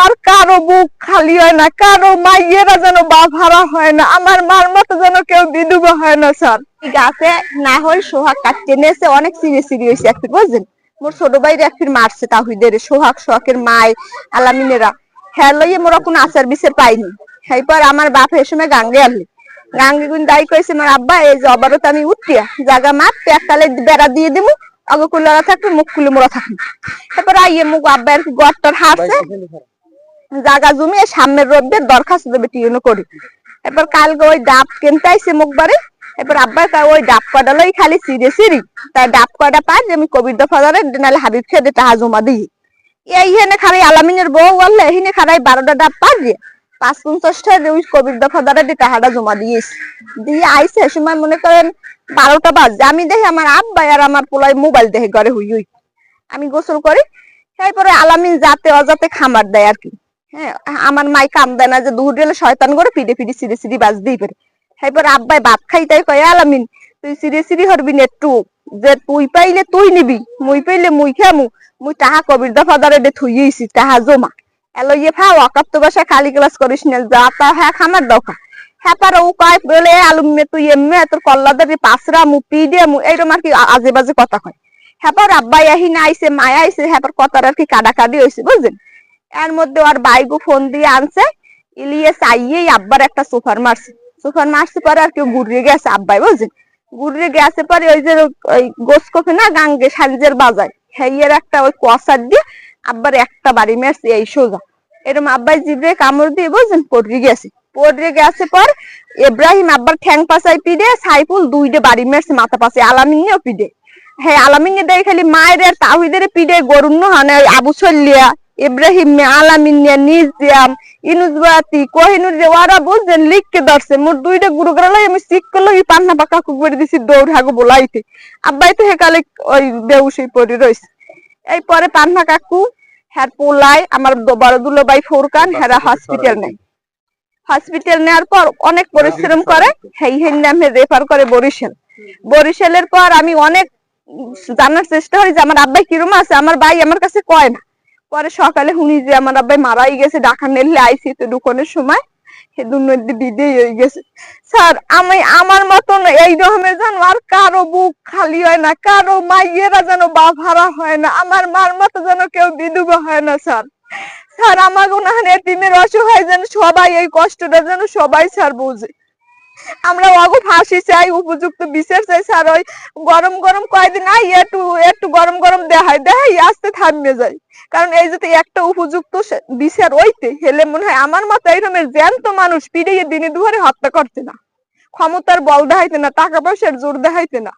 আর কারো বুক খালি হয় না, কারো মাইয়েরা যেন বাপ হারা হয় না, আমার মার মতো যেন কেউ বিধবা হয় না স্যার। গাছে না হল সোহাগ কাটতে নিয়েছে, অনেক সিরি হয়েছে একদিন বুঝলেন। মোর ছোট ভাইরে একদিন মারছে তাহিদের সোহাগের মায় আলামিনেরা, হ্যাঁ লইয়ে মোরা কোনো আচার বিচার পাইনি। এরপর আমার বাপ এ সময় গাঙ্গে আনলি, গাঙ্গে গুন দায়ী কইছে আমার আব্বা এই যে অবারত আমি উঠিয়া জাগা মাপ এককালে বেড়া দিয়ে দিমু, আগে কুলারা থাকবে মুখ খুলে মোরা থাকবে। এরপর আইয়ে মুখ আব্বা আর কি গড়টার হারছে জাগা জমিয়ে সামনের রোডে দরখাস্ত দেবে টিউনো করি। এরপর কালকে ওই ডাব কিনতে আইছে মুখ বাড়ি। এরপর আব্বা ওই ডাব কটা লই খালি সিরি তাই ডাব কটা পাই যে আমি কবির দফাদারে নাহলে হাবিব খেয়ে টাকা জমা দিই। এইখানে খালি আলামিনের বউ বললে এখানে খারাই 12টা ডাব পারবে 550টা ওই কবির দফাদারে টাকাটা জমা দিয়েছি। দিয়ে আইসে সময় মনে করেন 12টা বাজে, আমি দেখি আমার আব্বা আর আমার পোলাই মোবাইল দেখে ঘরে হুই আমি গোসল করি। তারপরে আলামিন যাতে অজাতে খামার দেয় আর কি। হ্যাঁ আমার মাই কাম দেয় না যে দুধ গেলে শয়তান করে পিড়ে সিরি বাজ দিই পারে। এরপর আব্বাই ভাত খাইতাই কয় আলামিন তুই সিরি হরবি না একটু, যে তুই পাইলে তুই নিবি, মুই পাইলে মুই খামু, মুই টাহা কবির দফাদারে দে থুইয়েছি টাহা জমা এলো ইয়ে ফা ওয়াকাপ্ত বাসা খালি ক্লাস করিস না যা তা হ্যাঁ খামার দরকার। হ্যাঁ পারে ও কয় বলে আলুমনে তুই এমনি তোর কল্লাদারি পাঁচরা মু পি দে মু এইরকম আর কি আজে বাজে কথা কয়। হ্যাঁ আব্বাই আহিনা আইসে মায়া আইসে, হ্যাঁ কথার আর কি কাটাকাটি হয়েছে বুঝলেন। এর মধ্যে ওর বাইগু ফোন দিয়ে আনছে, ইলিয়ে চাইয়েই আব্বার একটা সোফার মারছে পরে আর কেউ ঘুরিয়ে গেছে আব্বাই বুঝলেন। ঘুরিয়ে গেছে পরে ওই যে ওই গোসকফে না গাঙ্গে সারিজের বাজায় হেয়ের একটা ওই কষার দিয়ে আব্বার একটা বাড়ি মারছে এই সোজা। এরকম আব্বাই জিভে কামড় দিয়ে বুঝলেন পড়ে গেছে পর ইব্রাহিম আব্বার ঠ্যাং পাশায় পিড়ে, সাইফুল 2টে বাড়ি মারছে মাথা পাশে, আলামিনিও পিড়ে। হ্যাঁ আলামিনে দেয় খালি মায়ের আর তাহিদের পিড়ে গরুন্ন হানে আবু সল্লিয়া ইব্রাহিম আলামিনিয়া নিজাম ইনুজবাতি কোহিনুর যে ওরা বুঝছেন লিখকে ধরছে মোর 2টা গুরু গড়ালাই আমি শিখ করলো এই পান্না পাকা কুকুরে দিছি দৌড় হাগু বলাইতে। আব্বাই তো হেকালে ওই বেউসি পড়ে রইছে। এই পরে পান্না কাকু হ্যাঁ পোলাই আমার বড় দুলো ভাই ফোরকান হেরা হসপিটাল নেওয়ার পর অনেক পরিশ্রম করে হেই নামে রেফার করে বরিশালের পর আমি অনেক জানার চেষ্টা করি যে আমার আব্বাই কিরম আছে, আমার ভাই আমার কাছে কয় না। পরে সকালে শুনি যে আমার আব্বাই মারাই গেছে, ঢাকা নেলে আইসিতে ঢুকানোর সময় বিদেই হয়ে গেছে। স্যার আমি আমার মতন এই রকমের জানো আর কারো বুক খালি হয় না, কারো মাইয়েরা যেন বাপ হারা হয় না, আমার মার মতো যেন কেউ বিধবা হয় না স্যার। আমার গুনাহান এতিমের অসহায় যেন সবাই এই কষ্টটা যেন সবাই স্যার বুঝে। আমরা অগো ফাঁসি চাই, উপযুক্ত বিচার চাই স্যার। ওই গরম কয়দিন আই একটু গরম দেখাই আস্তে থামিয়ে যায়। কারণ এই যদি একটা উপযুক্ত বিচার হইতে হেলে মনে হয় আমার মতো এইরকমের জ্যান্ত মানুষ পিড়িয়ে দিনে দুয়ারে হত্যা করতে না, ক্ষমতার বল দেখাইতে না, টাকা পয়সার জোর দেখাইতে না।